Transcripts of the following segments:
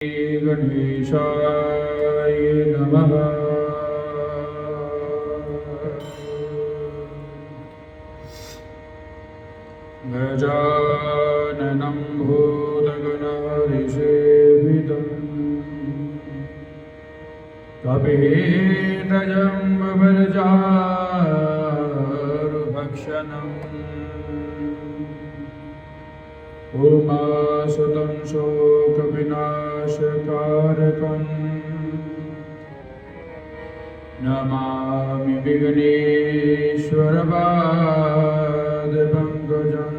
गणेशाय नमः। गजाननं भूतगणाधीसेवितं कपितजम्बुफलचारुभक्षणम् उमासुतं शोकविनाशकारकं नमामि विघ्नेश्वरपादपङ्कजम्।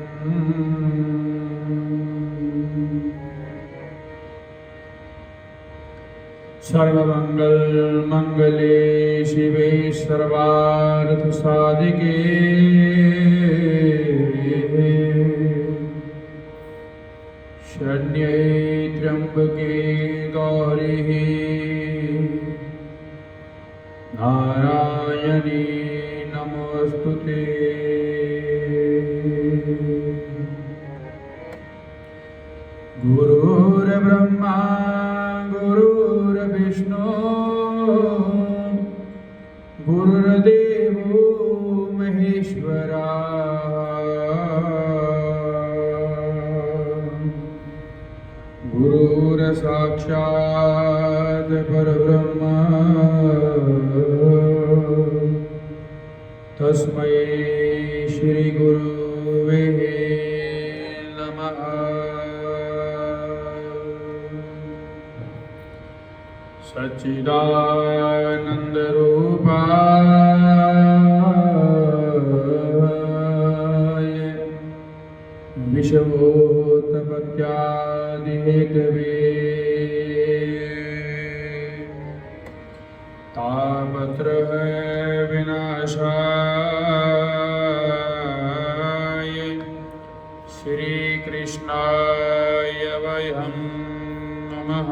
सर्वमङ्गलमङ्गले शिवे सर्वार्थसाधिके शरण्ये त्र्यम्बके गौरी नारायणी नमोस्तुते। गुरुर्ब्रह्मा गुरुर्विष्णु गुरुर्देवो महेश्वरा गुरुर्साक्षात् परब्रह्म तस्मै श्री गुरुवे नमः। सच्चिदानन्दरूपाय विश्वोत्पत्त्यादिहेतवे तापत्रय विनाशाय श्रीकृष्णाय वयं नमः।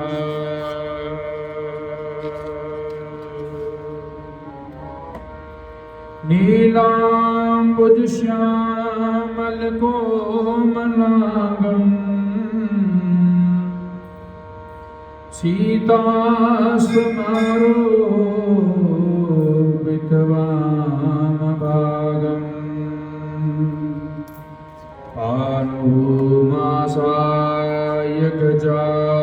नीलाम्बुजश्यामलकोमलाङ्गं सीतासमारोपितवामभागम् पाणोमासाय गजारुचापम्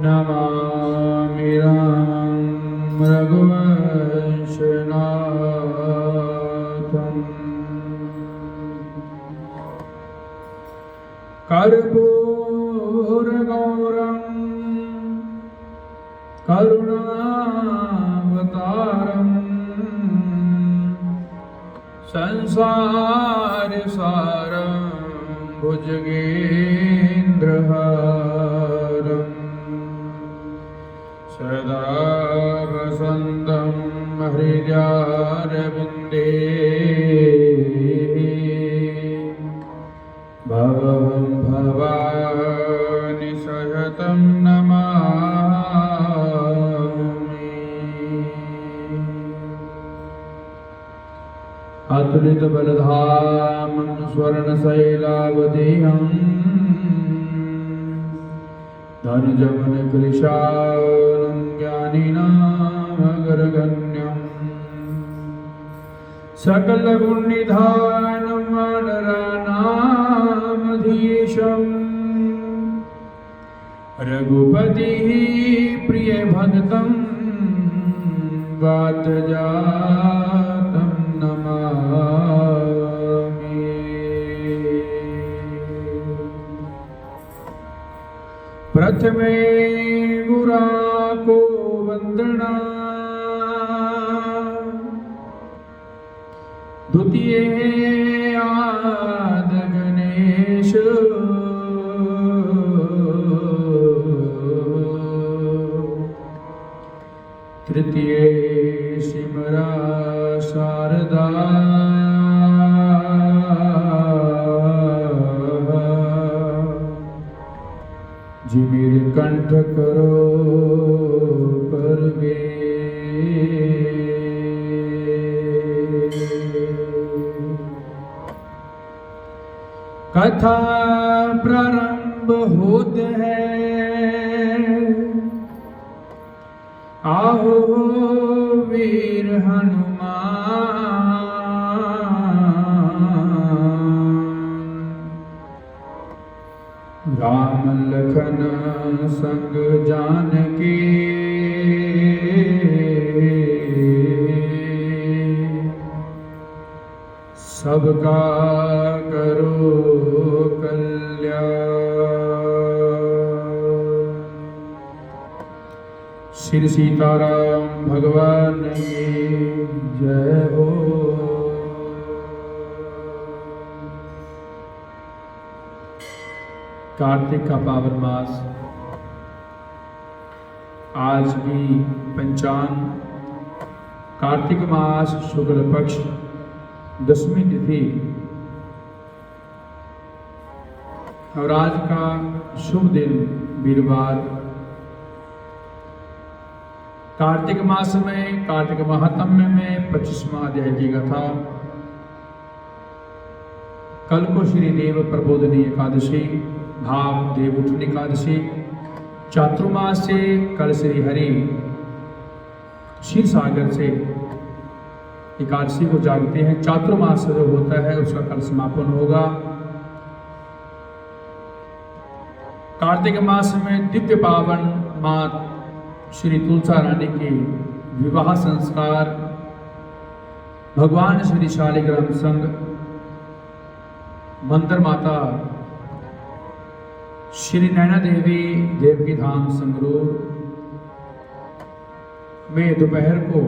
नमामि रामं रघुवंशनाथम्। कर्पूरगौरं करुणावतारं संसारसारं भुजगेन्द्रहारम् सदा वसन्तं हृदयारविन्दे भवं भवानि सहितं नमामि। अतुलितबलधामं स्वर्णशैलावदेहं धनुजवनकृशानं ज्ञानिनामग्रगण्यं सकलगुणनिधानं वानराणामधीशं रघुपतिः प्रियभक्तं वातजातं नमामि। प्रथमे गुरा को वंदना द्वितीय आद गणेश तृतीय सिमरा शारदा जिमिर कंठ करो परवे। कथा प्रारंभ होत है, आहो वीर हनुमान। राम लखन संग जानकी, सबका करो कल्याण। श्री सीताराम भगवान की जय हो। कार्तिक का पावन मास, आज की पंचांग कार्तिक मास शुक्ल पक्ष दसवीं तिथि और आज का शुभ दिन वीरवार। कार्तिक मास में कार्तिक महात्म्य में 25वां अध्याय की कथा। कल को श्री देव प्रबोधनी एकादशी भाव देव उठनी एकादशी, चातुर्मास से कल श्री हरि क्षीर सागर से एकादशी को जागते हैं। चातुर्मास जो होता है उसका कल समापन होगा। कार्तिक मास में दिव्य पावन मां श्री तुलसा रानी के विवाह संस्कार, भगवान श्री शालिग्राम संग मंदिर माता श्री नैना देवी देवकी धाम संगरूर में दोपहर को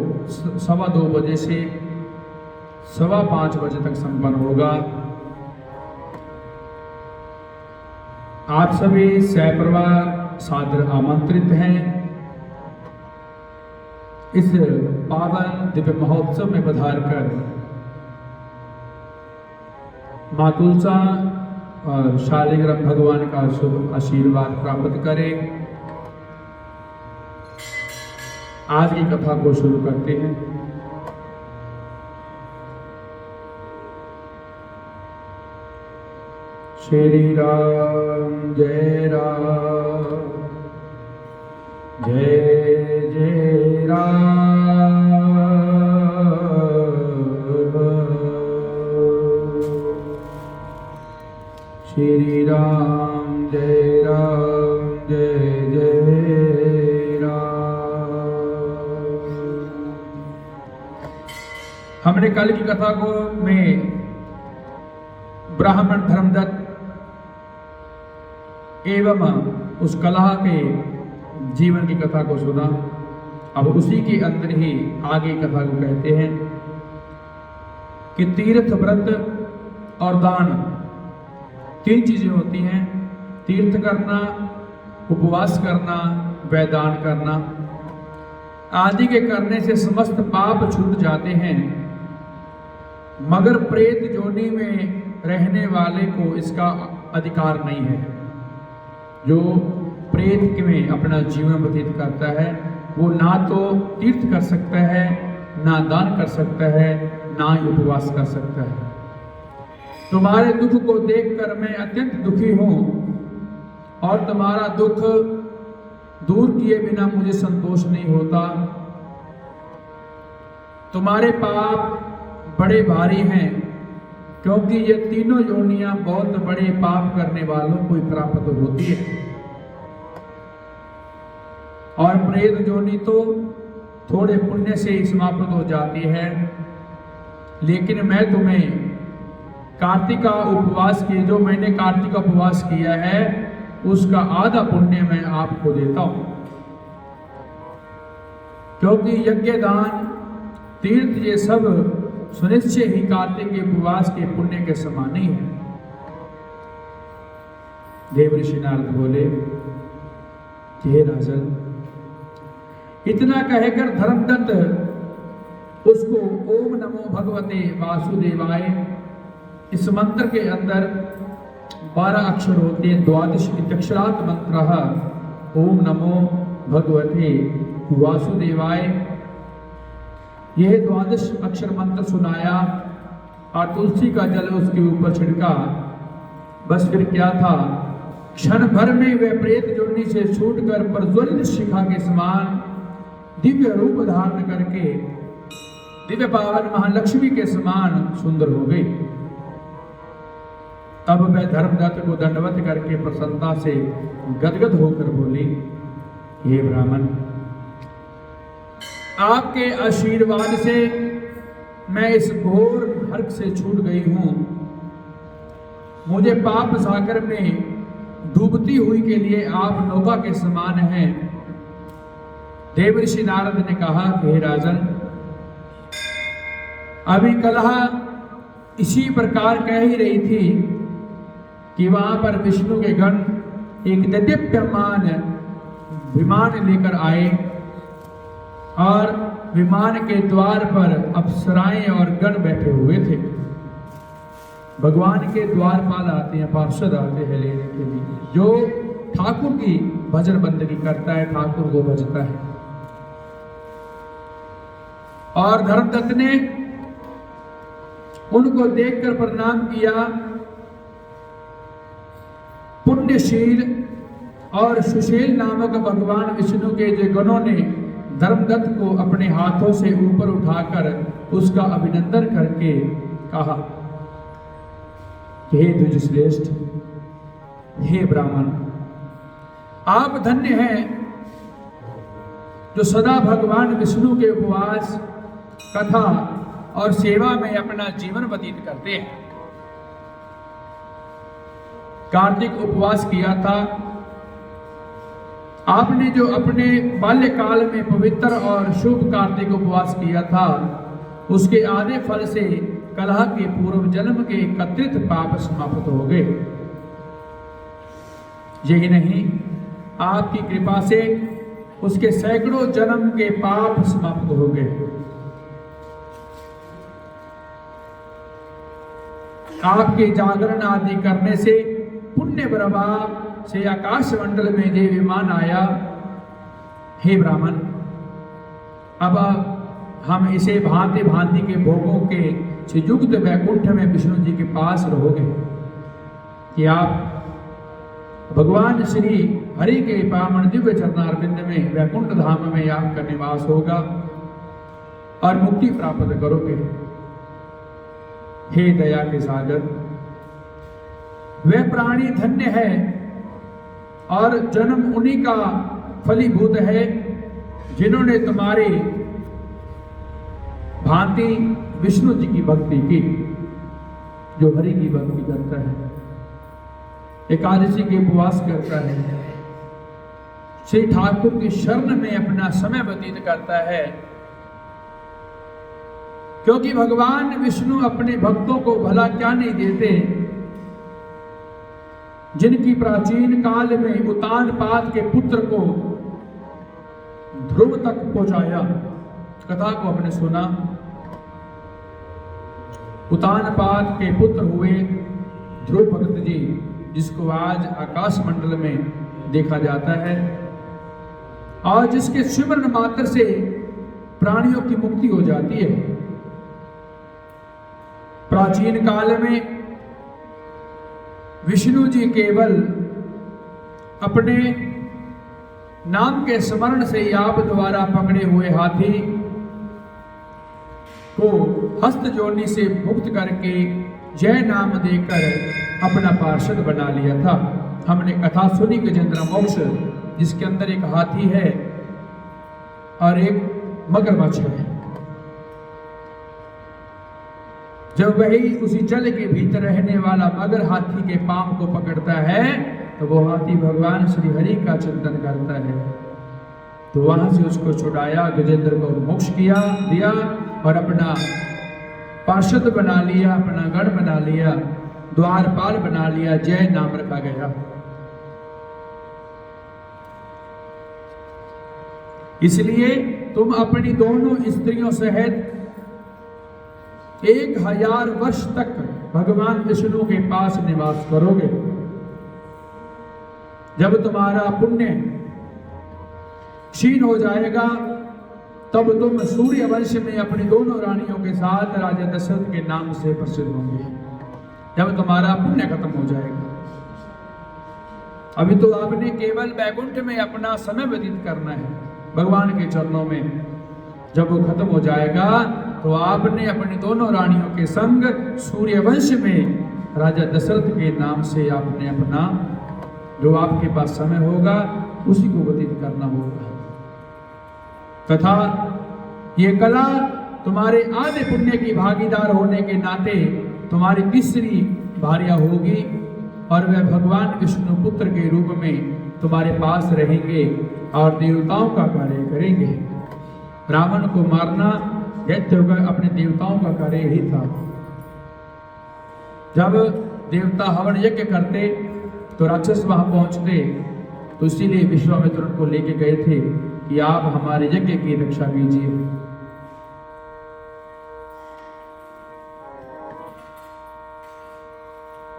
2:15 बजे से 5:15 बजे तक संपन्न होगा। आप सभी सहपरिवार सादर आमंत्रित हैं। इस पावन दिव्य महोत्सव में पधार कर मां तुलसा और शालिग्राम भगवान का शुभ आशीर्वाद प्राप्त करें। आज की कथा को शुरू करते हैं। श्री राम जय राम, जय जय राम, श्री राम जय राम, जय जय राम। हमने कल की कथा को में ब्राह्मण धर्मदत्त एवं उस कलह के जीवन की कथा को सुना। अब उसी के अंदर ही आगे कथा को कहते हैं कि तीर्थ व्रत और दान 3 चीजें होती हैं। तीर्थ करना, उपवास करना, वैदान करना आदि के करने से समस्त पाप छूट जाते हैं, मगर प्रेत योनि में रहने वाले को इसका अधिकार नहीं है। जो प्रेत में अपना जीवन व्यतीत करता है वो ना तो तीर्थ कर सकता है, ना दान कर सकता है, ना ही उपवास कर सकता है। तुम्हारे दुख को देखकर मैं अत्यंत दुखी हूं और तुम्हारा दुख दूर किए बिना मुझे संतोष नहीं होता। तुम्हारे पाप बड़े भारी हैं, क्योंकि ये तीनों योनियां बहुत बड़े पाप करने वालों को प्राप्त होती है। और प्रेत योनि तो थोड़े पुण्य से ही समाप्त हो जाती है। लेकिन मैं तुम्हें कार्तिक का उपवास किए, जो मैंने कार्तिक का उपवास किया है उसका आधा पुण्य मैं आपको देता हूं, क्योंकि यज्ञ दान तीर्थ ये सब सुनिश्चय ही कार्तिक के उपवास के पुण्य के समान ही है। देव ऋषि नारद बोले कि हे राजन, इतना कहकर धर्मदत्त उसको ओम नमो भगवते वासुदेवाय, इस मंत्र के अंदर 12 अक्षर होते हैं, 12 अक्षरात् मंत्र ओम नमो भगवते वासुदेवाय। यह 12 अक्षर मंत्र सुनाया और तुलसी का जल उसके ऊपर छिड़का बस फिर क्या था, क्षण भर में वह प्रेत योनि से छूटकर प्रज्वलित शिखा के समान दिव्य रूप धारण करके दिव्य पावन महालक्ष्मी के समान सुंदर हो गई। तब वह धर्मदत्त को दंडवत करके प्रसन्नता से गदगद होकर बोली, हे ब्राह्मण, आपके आशीर्वाद से मैं इस घोर नरक से छूट गई हूं। मुझे पाप सागर में डूबती हुई के लिए आप नौका के समान हैं। देवर्षि नारद ने कहा, हे राजन, अभी कलहा इसी प्रकार कह ही रही थी कि वहां पर विष्णु के गण एक दिव्यमान विमान लेकर आए और विमान के द्वार पर अप्सराएं और गण बैठे हुए थे। भगवान के द्वारपाल आते हैं, पार्षद आते हैं लेने के लिए, जो ठाकुर की भजन बंदगी करता है, ठाकुर को भजता है। और धर्मदत्त ने उनको देखकर प्रणाम किया। पुण्यशील और सुशील नामक भगवान विष्णु के जो गणों ने धर्मदत्त को अपने हाथों से ऊपर उठाकर उसका अभिनंदन करके कहा, हे द्विजश्रेष्ठ, हे ब्राह्मण, आप धन्य हैं जो सदा भगवान विष्णु के उपवास, कथा और सेवा में अपना जीवन व्यतीत करते हैं। कार्तिक उपवास किया था आपने, जो अपने बाल्यकाल में पवित्र और शुभ कार्तिक उपवास किया था, उसके आधे फल से कलह के पूर्व जन्म के एकत्रित पाप समाप्त हो गए। यही नहीं, आपकी कृपा से उसके सैकड़ों जन्म के पाप समाप्त हो गए। आपके जागरण आदि करने से पुण्य प्रभाव से आकाश मंडल में जो विमान आया। हे ब्राह्मण, अब हम इसे भांति भांति के भोगों के से युक्त वैकुंठ में विष्णु जी के पास रहोगे कि आप भगवान श्री हरि के पावन दिव्य चरणारविंद में वैकुंठ धाम में आपका निवास होगा और मुक्ति प्राप्त करोगे। हे दया के सागर, वह प्राणी धन्य है और जन्म उन्हीं का फलीभूत है जिन्होंने तुम्हारे भांति विष्णु जी की भक्ति की। जो हरि की भक्ति करता है, एकादशी के उपवास करता है, श्री ठाकुर की शरण में अपना समय व्यतीत करता है, क्योंकि भगवान विष्णु अपने भक्तों को भला क्या नहीं देते, जिनकी प्राचीन काल में उतानपाद के पुत्र को ध्रुव तक पहुंचाया। कथा को हमने सुना। उतानपाद के पुत्र हुए ध्रुव भगत जी, जिसको आज आकाश मंडल में देखा जाता है और जिसके सिमरन मात्र से प्राणियों की मुक्ति हो जाती है। प्राचीन काल में विष्णु जी केवल अपने नाम के स्मरण से आप द्वारा पकड़े हुए हाथी को हस्त जोड़ने से मुक्त करके जय नाम देकर अपना पार्षद बना लिया था। हमने कथा सुनी गजेंद्र मोक्ष, जिसके अंदर एक हाथी है और एक मगरमच्छ है। जब वही उसी जल के भीतर रहने वाला मगर हाथी के पांव को पकड़ता है तो वो हाथी भगवान श्री हरि का चिंतन करता है। तो वहां से उसको छुड़ाया, गजेंद्र को मोक्ष दिया और अपना पार्षद बना लिया, अपना गढ़ बना लिया, द्वारपाल बना लिया, जय नाम रखा गया। इसलिए तुम अपनी दोनों स्त्रियों सहित 1000 वर्ष तक भगवान विष्णु के पास निवास करोगे। जब तुम्हारा पुण्य क्षीण हो जाएगा तब तुम सूर्य वंश में अपनी दोनों रानियों के साथ राजा दशरथ के नाम से प्रसिद्ध होंगे। जब तुम्हारा पुण्य खत्म हो जाएगा अभी तो आपने केवल बैकुंठ में अपना समय व्यतीत करना है, भगवान के चरणों में। जब वो खत्म हो जाएगा तो आपने अपनी दोनों रानियों के संग सूर्यवंश में राजा दशरथ के नाम से आपने अपना जो आपके पास समय होगा उसी को व्यतीत करना होगा। तथा ये कला तुम्हारे आधे पुण्य की भागीदार होने के नाते तुम्हारी तीसरी भार्या होगी और वह भगवान विष्णु पुत्र के रूप में तुम्हारे पास रहेंगे और देवताओं का कार्य करेंगे। रावण को मारना दैत्य अपने देवताओं का कार्य ही था। जब देवता हवन यज्ञ करते तो राक्षस वहां पहुंचते, तो इसीलिए विश्वामित्र उनको लेके गए थे कि आप हमारे यज्ञ की रक्षा कीजिए।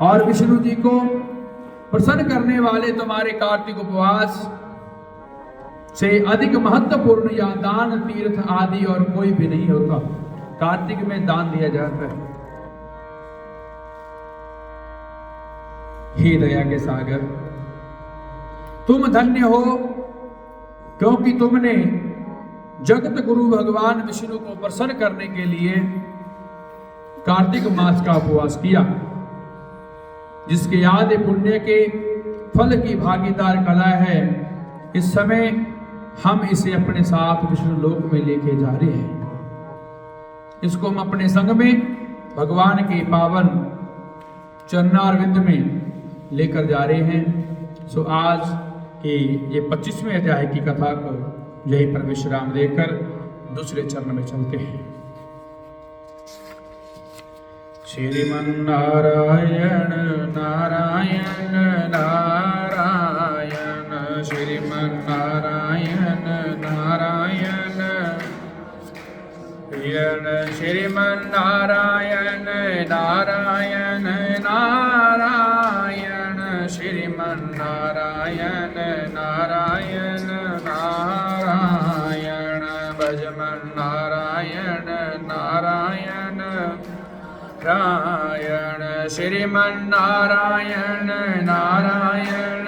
और विष्णु जी को प्रसन्न करने वाले तुम्हारे कार्तिक उपवास से अधिक महत्वपूर्ण या दान तीर्थ आदि और कोई भी नहीं होता। कार्तिक में दान दिया जाता है। हे दया के सागर, तुम धन्य हो क्योंकि तुमने जगत गुरु भगवान विष्णु को प्रसन्न करने के लिए कार्तिक मास का उपवास किया, जिसके आदि पुण्य के फल की भागीदार कला है। इस समय हम इसे अपने साथ विष्णु लोक में लेके जा रहे हैं। इसको हम अपने संग में भगवान के पावन चरणारविंद में लेकर जा रहे हैं। सो आज के ये 25वें अध्याय की कथा को यहीं पर विश्राम देकर दूसरे चरण में चलते हैं। श्रीमन्नारायण नारायण नारायण, श्रीमन्नारायण नारायण श्रीमन्नारायण नारायण नारायण, श्रीमन्नारायण नारायण नारायण, भजमन्नारायण नारायण नारायण, श्रीमन्नारायण नारायण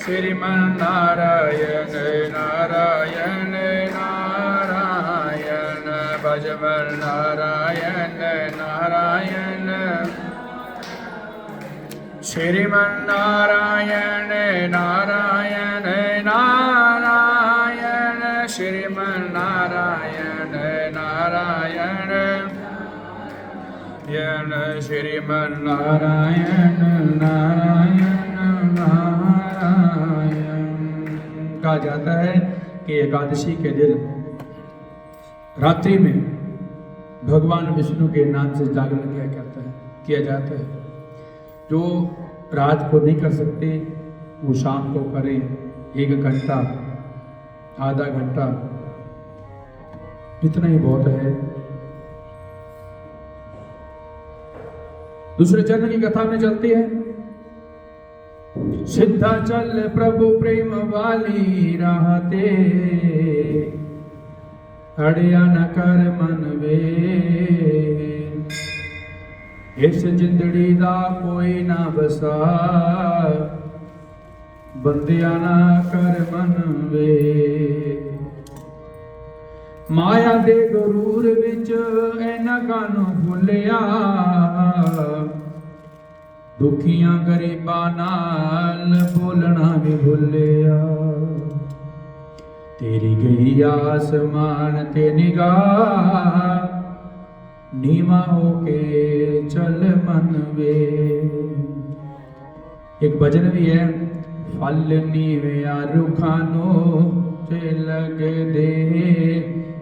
श्रीमन्नारायण नारायण नारायण, भजमन्नारायण नारायण श्रीमन्नारायण नारायण नारायण, श्रीमन्नारायण नारायण श्रीमन्नारायण नारायण नारायण। कहा जाता है कि एकादशी के दिन रात्रि में भगवान विष्णु के नाम से जागरण किया जाता है। जो रात को नहीं कर सकते वो शाम को करें, 1 घंटा आधा घंटा, इतना ही बहुत है। दूसरे चरण की कथा में चलते हैं। सिद्धाचल प्रभु प्रेम वाली रहते, अड़िया न कर मन वे, इस जिंदड़ी दा कोई ना बसा, बंदिया ना कर मन वे। माया दे गरूर विच ऐना कानू भुलिया, दुखियां गरीबां नाल बोलना भी भुलिया। तेरी गई आसमान ते निगाह, नीवा होके चल मन वे। एक भजन भी है, फल नीविया रुखानो ते लग दे,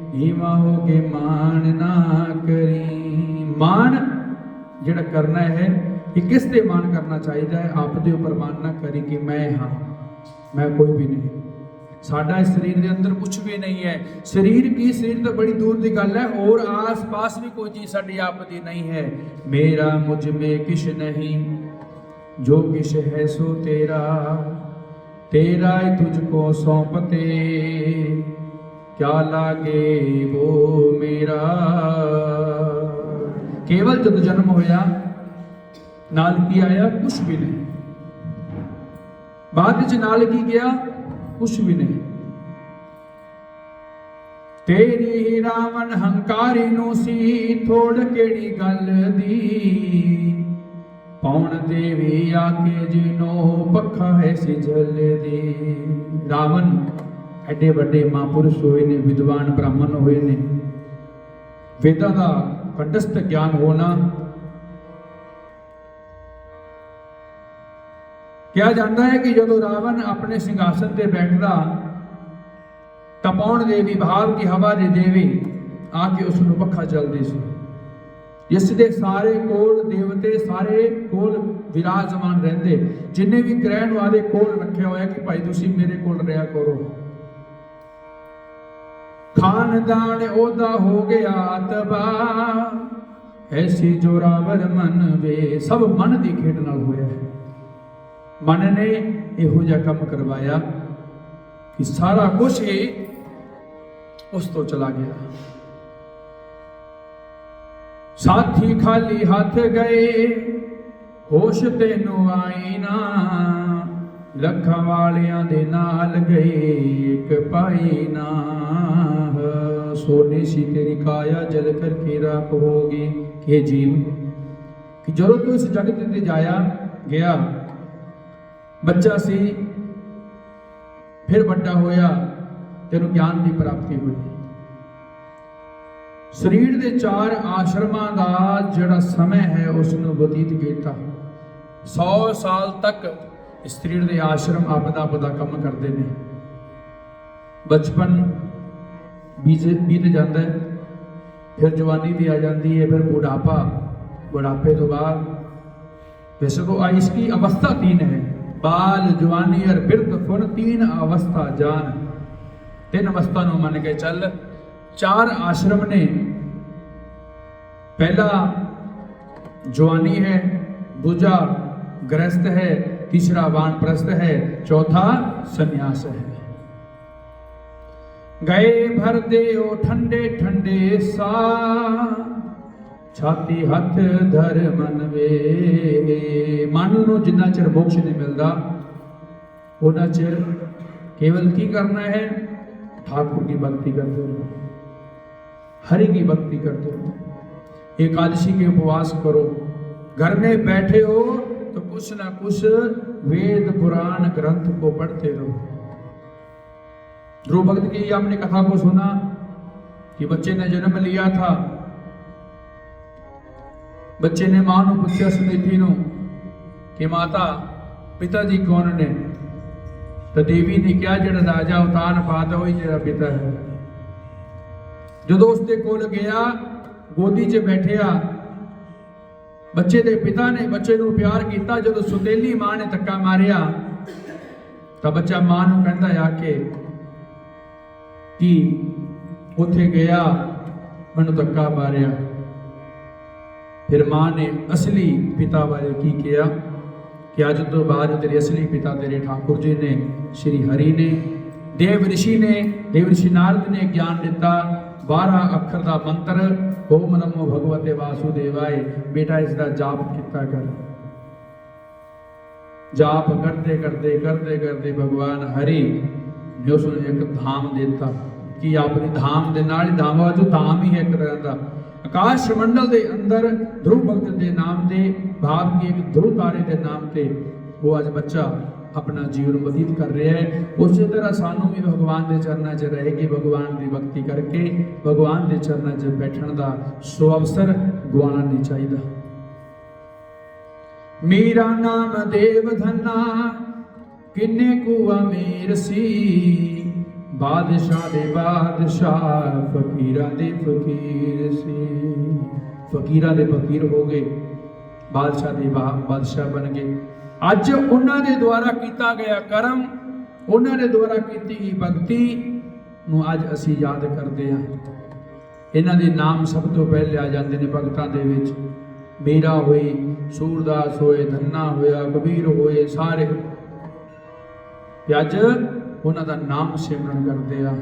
नीवा होके मान ना करी। मान जिहड़ा करना है कि किस ते मान करना चाहिए है, आप दे ऊपर मान ना करी कि मैं हाँ, मैं कोई भी नहीं। साडा इस शरीर के अंदर कुछ भी नहीं है। शरीर तो बड़ी दूर की गल है, और आस पास भी कोई चीज साडी आप दी नहीं है। मेरा मुझ में किश नहीं, जो किश है सो तेरा, तेरा ही तुझको सौंपते, क्या लागे वो मेरा। केवल जब जन्म होया नाल की आया कुछ भी नहीं, बाद च नाल की गया, कुछ भी नहीं। तेरी ही रावण हंकारी नू सी थोड़ केड़ी गल दी, पौन देवी आके जिनो पखा है सी जल दी। रावण एडे वड्डे महापुरुष होए ने, विद्वान ब्राह्मण होए ने, वेदां दा कंठस्थ ज्ञान होना। किया जाता है कि जदों रावण अपने सिंहासन ते बैठदा तां पौन देवी भाव की हवा दे देवी आके उसनूं पखा चलदी सी, जिस दे सारे कोल देवते सारे कोल विराजमान रहिंदे, जिन्ने भी ग्रह नूं आदे कोल रखिया होया कि भाई तुसीं मेरे कोल रहा करो। खानदान ओदा हो गया तबाह, ऐसी जोरावर मन वे। सब मन की खेड नाल होया है। मन ने इहो जिहा काम करवाया कि सारा कुछ ही उस तो चला गया। साथी खाली हाथ गए, होश तेनू आई ना, लखां वालियां दे नाल गए एक पाई ना। सोने सी तेरी काया जल करके राख होगी। हे जीव, कि जदों तू इस जगत ते जाया गया, बच्चा सी, फिर बड़ा होया, तेनू ज्ञान की प्राप्ति हुई। शरीर के 4 आश्रमां का जिहड़ा समय है उसनूं बतीत किया। 100 साल तक शरीर के आश्रम आपदा आपदा काम करते हैं। बचपन बीत जाता है, फिर जवानी भी आ जाती है, फिर बुढ़ापा, बुढ़ापे तो बाद वैसे तो आयुष की अवस्था 3 है, बाल जवानी और बिरध फुन 3 अवस्था जान। 3 अवस्था नूं मन के चल। 4 आश्रम ने, पहला जवानी है, दूजा गृहस्थ है, तीसरा वानप्रस्थ है, चौथा संन्यास है। गए भर दे ओ ठंडे ठंडे सा, छाती हथ धर मन वे। मन नूं जिन्ना चिर मोक्ष नहीं मिलता उन्ना चिर केवल की करना है, ठाकुर की भक्ति करते रहो, हरि की भक्ति करते रहो। एकादशी के उपवास करो, घर में बैठे हो तो कुछ ना कुछ वेद पुराण ग्रंथ को पढ़ते रहो। ध्रुव भक्त की आपने कथा को सुना कि बच्चे ने जन्म लिया था, बच्चे ने मां नूं पूछा सुनीति नूं कि माता पिताजी कौन ने, तो देवी ने कहा जिहड़ा राजा उतान पात होई जिहड़ा पिता है। जदों उसके कोल गया, गोदी 'च बैठिया, बच्चे के पिता ने बच्चे नूं प्यार किया। जदों सुतेली मां ने धक्का मारिया तो बच्चा मां नूं कहंदा आके कि उत्थे गया, मैनूं धक्का मारिया। फिर मां ने असली पिता बारे की किया कि अज तो बाद तेरे असली पिता तेरे ठाकुर जी ने, श्री हरि ने। देव ऋषि नारद ने ज्ञान दिता, 12 अखर का मंत्र, ओम नमो भगवते वासुदेवाय। बेटा इसका जाप किया कर। जाप करते करते करते करते भगवान हरि ने उसने एक धाम देता कि अपनी धाम दे नाल धाम जो धाम ही है एक तरह का आकाश मंडल के अंदर ध्रुव भक्त के नाम से, भाव की एक ध्रुव तारे के नाम से वो आज बच्चा अपना जीवन व्यतीत कर रहा है। उसी तरह सानू भी भगवान के चरणों च रह के भगवान की भक्ति करके भगवान के चरणों च बैठने का सो अवसर गवाना नहीं चाहिए। मेरा नाम देव धना किन्ने कुआ मेर सी, बादशाह दे बादशाह फकीरां दे फकीर सी। फकीरां दे फकीर हो गए, बादशाह दे बादशाह बन गए। अज उन्हां दे द्वारा किया गया कर्म, उन्हां दे द्वारा की गई भगती नूं अज असीं याद करते हैं। इन्हां दे नाम सब तो पहले आ जाते हैं भगतां दे विच। मेरा होई, सूरदास होए, धन्ना होया, कबीर होए, सारे अज उन्हां दा नाम सिमरन करते हैं।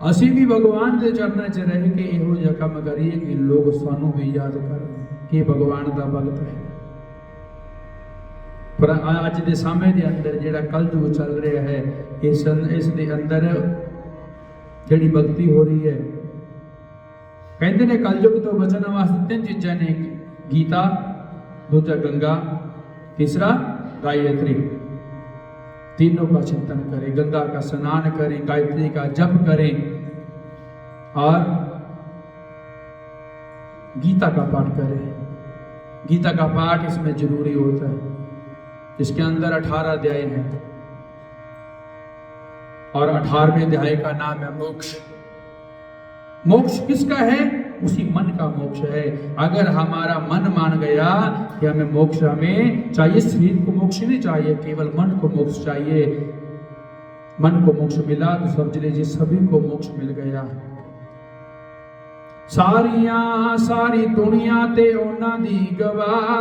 असीं भी भगवान के चरणों च रह के इहो जिहा काम करिए कि लोग सानू भी याद करन कि भगवान का भगत है। पर अज के समय के अंदर जिहड़ा कलयुग चल रहा है, इस दे अंदर जिहड़ी भगती हो रही है, कहते ने कलयुग तो बचन वास्ते तीन चीज़ां ने, गीता, दूजा गंगा, तीसरा गायत्री। तीनों का चिंतन करें, गंगा का स्नान करें, गायत्री का जप करें और गीता का पाठ करें। गीता का पाठ इसमें जरूरी होता है, इसके अंदर 18 अध्याय हैं और 18वें अध्याय का नाम है मोक्ष। मोक्ष किसका है? उसी मन का मोक्ष है। अगर हमारा मन मान गया कि हमें मोक्ष, हमें चाहिए शरीर को मोक्ष नहीं चाहिए, केवल मन को मोक्ष चाहिए। मन को मोक्ष मिला तो समझ लीजिए सभी को मोक्ष मिल गया। सारी दुनिया ते ओना दी गवाह,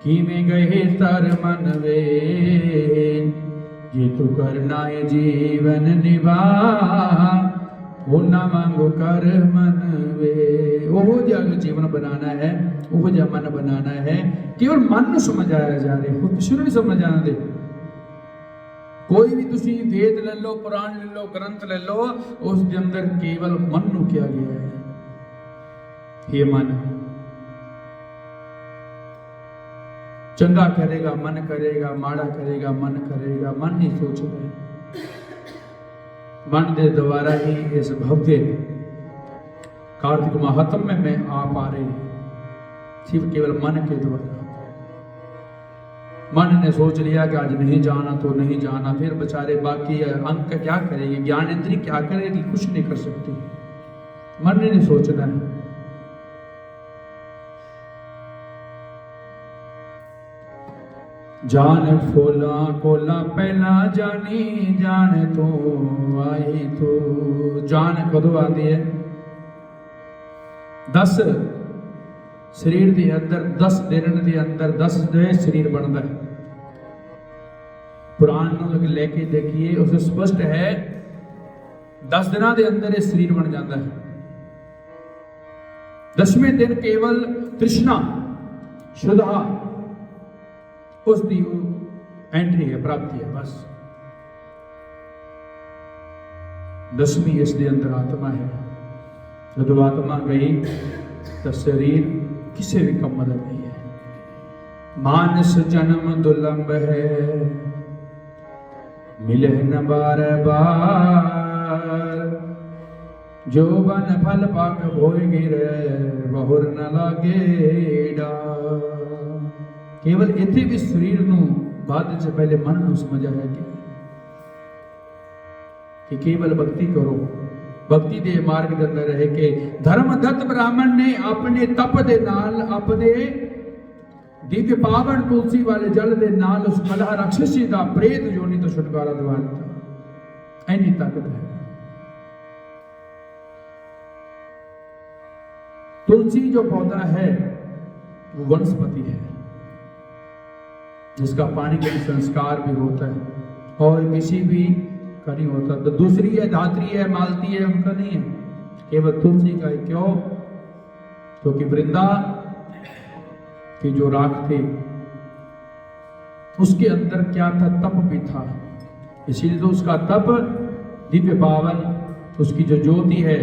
किवें गए तर मन वे, जे तू करना है जीवन निभा, होना मांगो कर मन वे। वो जग जीवन बनाना है, वो जग मन बनाना है, केवल मन ਨੂੰ ਸਮਝਾਇਆ ਜਾ ਰਿਹਾ, खुद किसी नहीं समझ आते। कोई भी तुसी वेद ले लो, पुराण ले लो, ग्रंथ ले लो, उसके अंदर केवल मन ਨੂੰ किया गया है। ये मन चंगा करेगा मन करेगा, माड़ा करेगा मन करेगा, मन नहीं सोच रहे। मन के द्वारा ही इस भव्य कार्तिक महात्म्य में आ पा रहे, सिर्फ केवल मन के द्वारा। मन ने सोच लिया कि आज नहीं जाना तो नहीं जाना, फिर बेचारे बाकी अंक क्या करेंगे, ज्ञान इंद्रिय क्या करेगी, कुछ नहीं कर सकती। मन ने नहीं सोचना है। जान फोला कोला पहला जानी, जान तो आई तो। जान कदों आती है? 10 शरीर के अंदर 10 दिन के अंदर 10 जो शरीर बनता है। पुराण लेके देखिए, उसे स्पष्ट है 10 दिनों के अंदर ये शरीर बन जाता है। 10वें दिन केवल तृष्णा श्रद्धा उसकी एंट्री है, प्राप्ति है, बस। 10वीं इसके अंदर आत्मा है। जब आत्मा गई तो शरीर किसी भी कम मदद नहीं है। मानस जन्म दुर्लभ है, मिले न बार बार, जो बन फल पाक भोय गिरे, बहुर न लागे डार। केवल इतने भी शरीर नू बाद से पहले मन नू समझ आया कि केवल भक्ति करो, भक्ति दे मार्ग के अंदर रह के। धर्मदत्त ब्राह्मण ने अपने तप दे नाल, अपने दिव्य पावन तुलसी वाले जल दे नाल उस कलह राक्षसी का प्रेत योनि तो छुटकारा दिवा दिता। ऐनी ताकत है। तुलसी जो पौधा है वो वनस्पति है, जिसका पानी का संस्कार भी होता है और किसी भी का नहीं होता। तो दूसरी है धात्री है, मालती है, उनका नहीं है, केवल तुलसी का है। क्यों? क्योंकि वृंदा की जो राख थी उसके अंदर क्या था? तप भी था। इसीलिए तो उसका तप दिव्य पावन, उसकी जो ज्योति है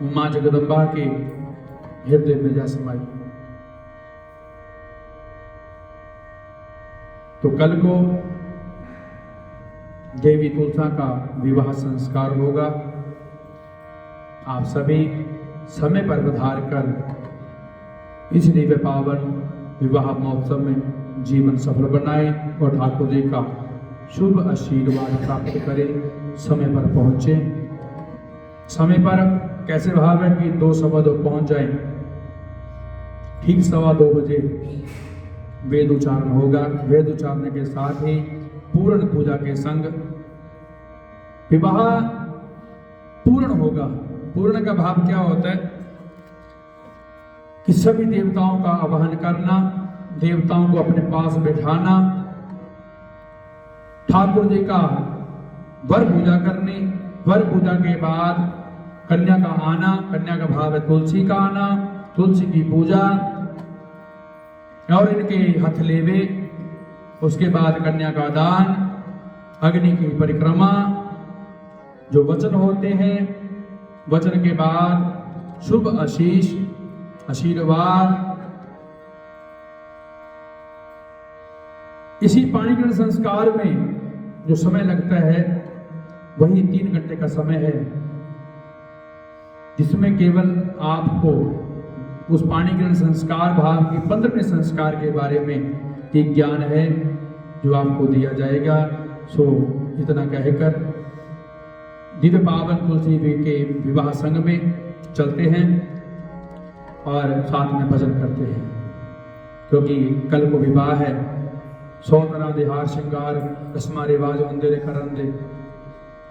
वो माँ जगदम्बा के हृदय में जा समाई। तो कल को देवी तुलसा का विवाह संस्कार होगा। आप सभी समय पर पधार कर इस दिव्य पावन विवाह महोत्सव में जीवन सफल बनाए और ठाकुर जी का शुभ आशीर्वाद प्राप्त करें। समय पर पहुँचे। समय पर कैसे भाव है कि 2 सवा 2 पहुँच जाए। ठीक 2:15 बजे वेद उच्चारण होगा। वेद उच्चारण के साथ ही पूर्ण पूजा के संग विवाह पूर्ण होगा। पूर्ण का भाव क्या होता है कि सभी देवताओं का आवाहन करना, देवताओं को अपने पास बैठाना, ठाकुर जी का वर पूजा करनी, वर पूजा के बाद कन्या का आना, कन्या का भाव है तुलसी का आना, तुलसी की पूजा और इनके हथ लेवे, उसके बाद कन्या का दान, अग्नि की परिक्रमा, जो वचन होते हैं, वचन के बाद शुभ आशीष, आशीर्वाद। इसी पाणी ग्रहण संस्कार में जो समय लगता है वही 3 घंटे का समय है, जिसमें केवल आपको उस पाणी ग्रहण संस्कार भाव के 15वें संस्कार के बारे में एक ज्ञान है जो आपको दिया जाएगा। सो इतना कहकर दिव्य पावन तुलसी के विवाह संघ में चलते हैं और साथ में भजन करते हैं, क्योंकि कल को विवाह है। 100 तरह के हार श्रृंगार रस्मां रिवाज होंदे ने करन दे,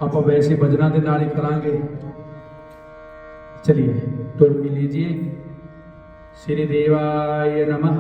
आप वैसे भजना के नाल ही करांगे। चलिए तुर भी लीजिए। श्री देवाय नमः।